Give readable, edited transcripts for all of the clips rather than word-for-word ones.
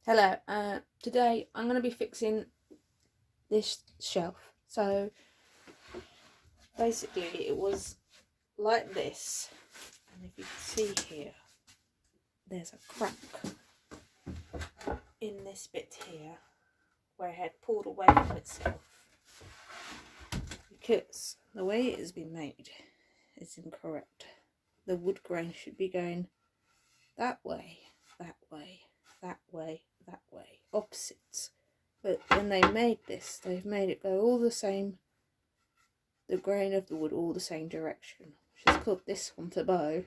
Hello, today I'm going to be fixing this shelf. So basically it was like this, and if you can see here, there's a crack in this bit here where it had pulled away from itself because the way it has been made is incorrect. The wood grain should be going that way, that way, that way, that way, opposites. But when they made this, they've made it go all the same, the grain of the wood all the same direction, which has caused this one to bow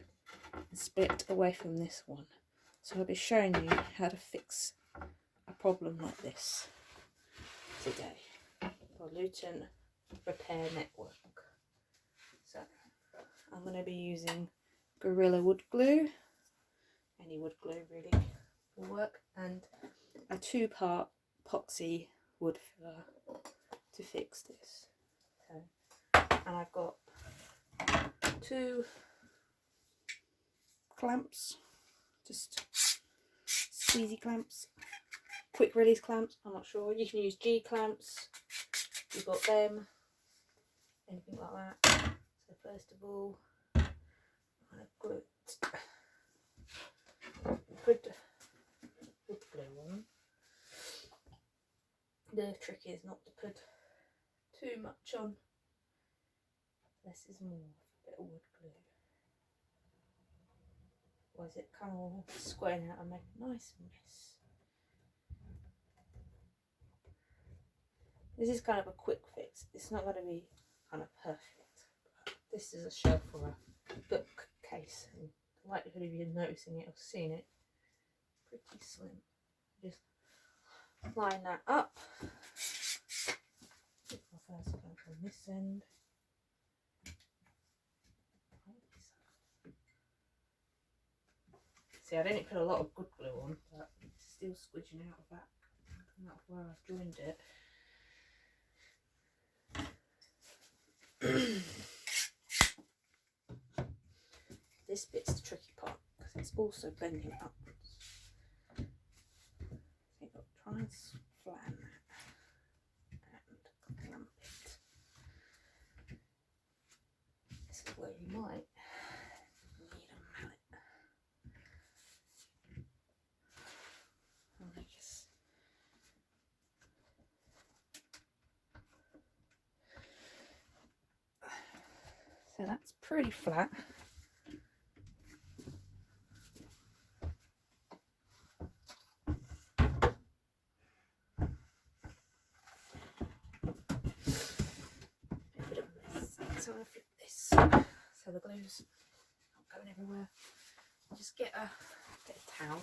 and split away from this one. So I'll be showing you how to fix a problem like this today for Luton Repair Network. So I'm going to be using Gorilla wood glue, any wood glue really will work, and a 2-part epoxy wood filler to fix this. And I've got 2 clamps, just squeezy clamps, quick release clamps, I'm not sure. You can use G clamps, you've got them, anything like that. So first of all, I've got wood glue on. The trick is not to put too much on. Less is more, a bit of wood glue. Otherwise it kind of all squaring out and make a nice mess. This is kind of a quick fix. It's not going to be kind of perfect. But this is a shelf for a bookcase, and the likelihood of you noticing it or seeing it pretty slim. Just line that up. I'll first go from this end. See, I didn't put a lot of good glue on, but it's still squidging out of that. And that's where I've joined it. This bit's the tricky part because it's also bending upwards. So you've got to try and flatten that and clamp it. This is where you might need a mallet. And I guess so that's pretty flat. So I'm going to flip this so the glue's not going everywhere. Just get a towel,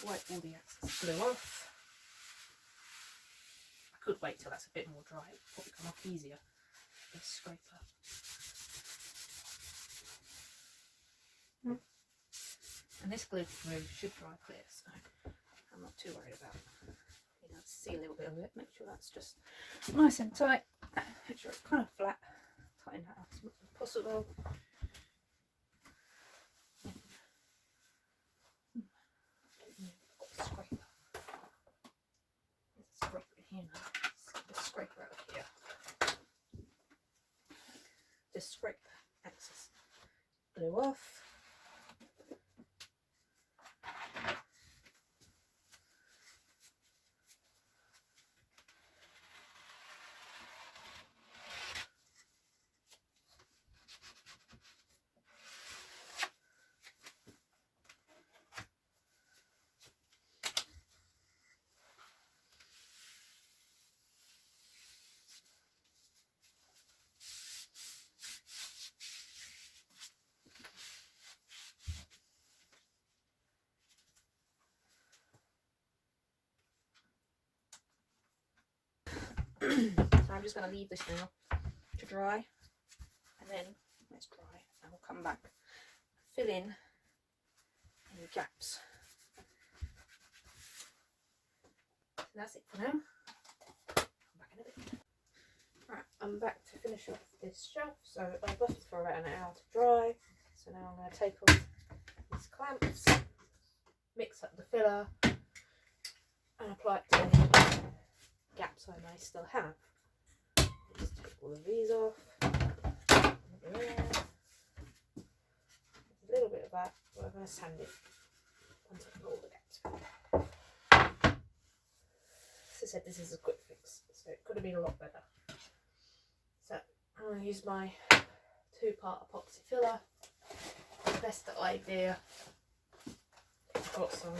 wipe all the excess glue off. I could wait till that's a bit more dry, it would probably come off easier. This scraper. And this glue should dry clear, so I'm not too worried about it. You know, see a little bit of it, make sure that's just nice and tight. Make sure it's kind of flat. Tighten that up as much as possible. Scraper. There's a scraper in here now. Let's get the scraper out of here. Just scrape excess glue off. So I'm just going to leave this now to dry, and then when it's dry, I will come back and fill in any gaps. So that's it for now. Come back in a bit. Right, I'm back to finish off this shelf. So I've left it for about an hour to dry. So now I'm going to take off these clamps, mix up the filler, and apply it to any gaps I may still have. Just take all of these off. There. A little bit of that, but I'm going to sand it once I've got all the gaps. As I said, this is a quick fix, so it could have been a lot better. So I'm going to use my 2-part epoxy filler. Best idea. I've got some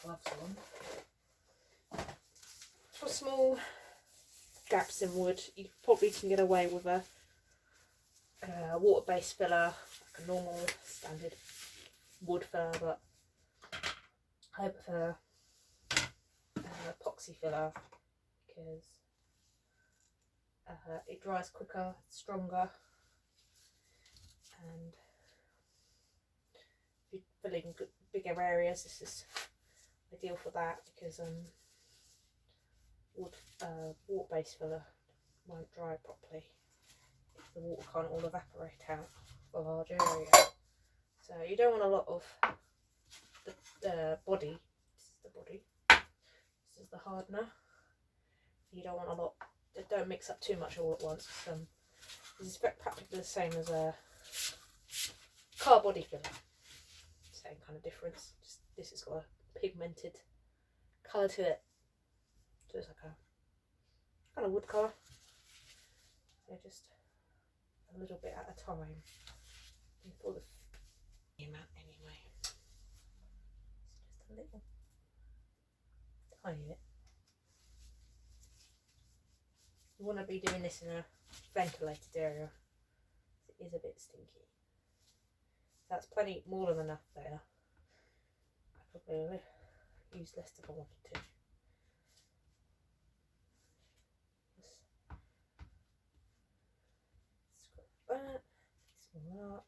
gloves on. For small gaps in wood, you probably can get away with a water-based filler, like a normal standard wood filler, but I prefer an epoxy filler because it dries quicker, it's stronger, and if you're filling bigger areas, this is ideal for that because water-based filler won't dry properly if the water can't all evaporate out of a large area. So you don't want a lot of the body. This is the body. This is the hardener. You don't want a lot. Don't mix up too much all at once. This is practically the same as a car body filler. Same kind of difference. Just this has got a pigmented colour to it. So it's like a kind of wood colour. So just a little bit at a time. For the amount anyway. It's just a little tiny bit. You want to be doing this in a ventilated area. It is a bit stinky. That's plenty, more than enough there. I probably use less if I wanted to. Just scrub that, small up.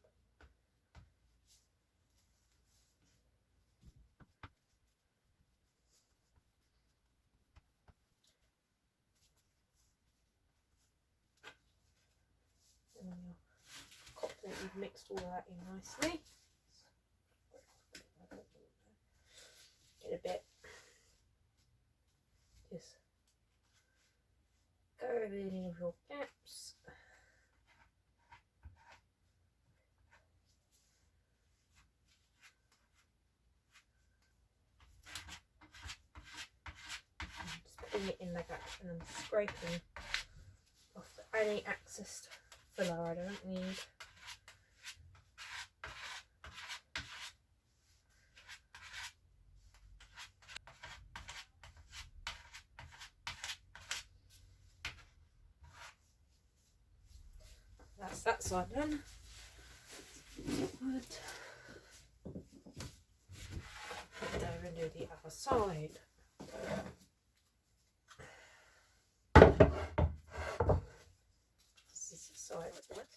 And then you're confident you've mixed all that in nicely. Get a bit. Just go over any of your gaps. Just putting it in the gap and then scraping off any excess filler I don't need. That's that side done. Good. Put it over and do the other side. This is the side that's wet.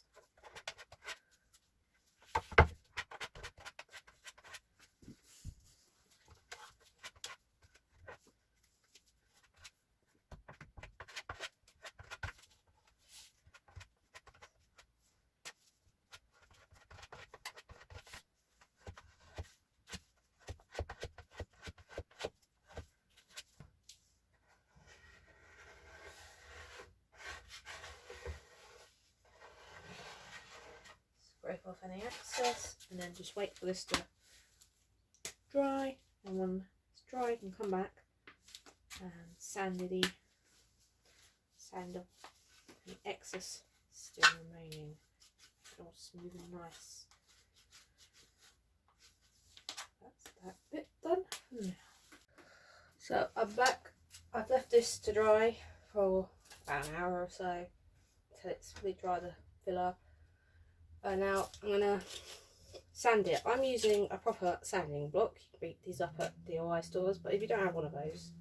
Scrape off any excess and then just wait for this to dry, and when it's dry you can come back and sand off any excess still remaining. All smooth and nice. That's that bit done. So I'm back. I've left this to dry for about an hour or so until it's fully dry, the filler. Now I'm gonna sand it. I'm using a proper sanding block. You can beat these up at DIY stores, but if you don't have one of those,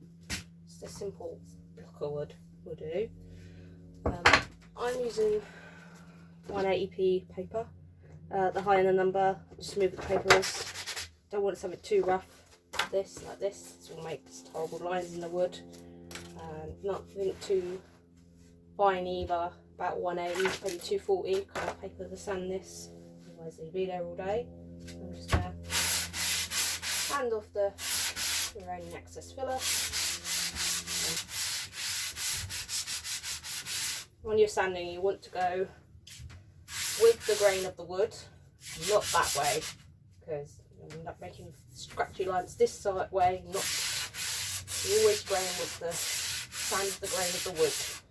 just a simple block of wood will do. I'm using 180p paper. The higher the number, the smoother the paper is. Don't want something too rough. This like this will make horrible lines in the wood. Nothing too fine either. About 180, maybe 240 kind of paper to sand this. Otherwise they'll be there all day. I'm just gonna sand off the remaining excess filler. When you're sanding, you want to go with the grain of the wood, not that way, because you end up making scratchy lines this side way, not. You always grain with the sand the grain of the wood.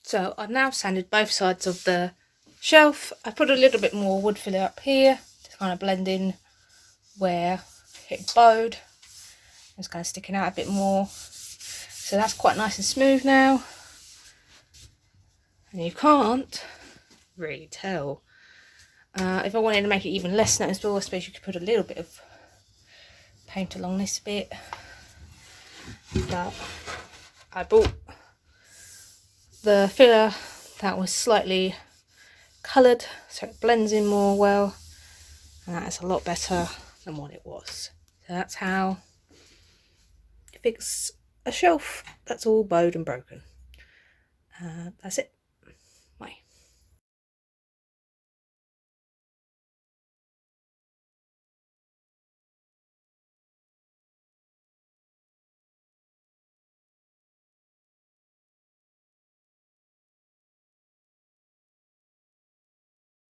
So I've now sanded both sides of the shelf. I put a little bit more wood filler up here to kind of blend in where it bowed. It's kind of sticking out a bit more. So that's quite nice and smooth now. And you can't really tell. If I wanted to make it even less noticeable, I suppose you could put a little bit of paint along this bit. But I bought the filler that was slightly coloured, so it blends in more well, and that is a lot better than what it was. So that's how you fix a shelf that's all bowed and broken. That's it.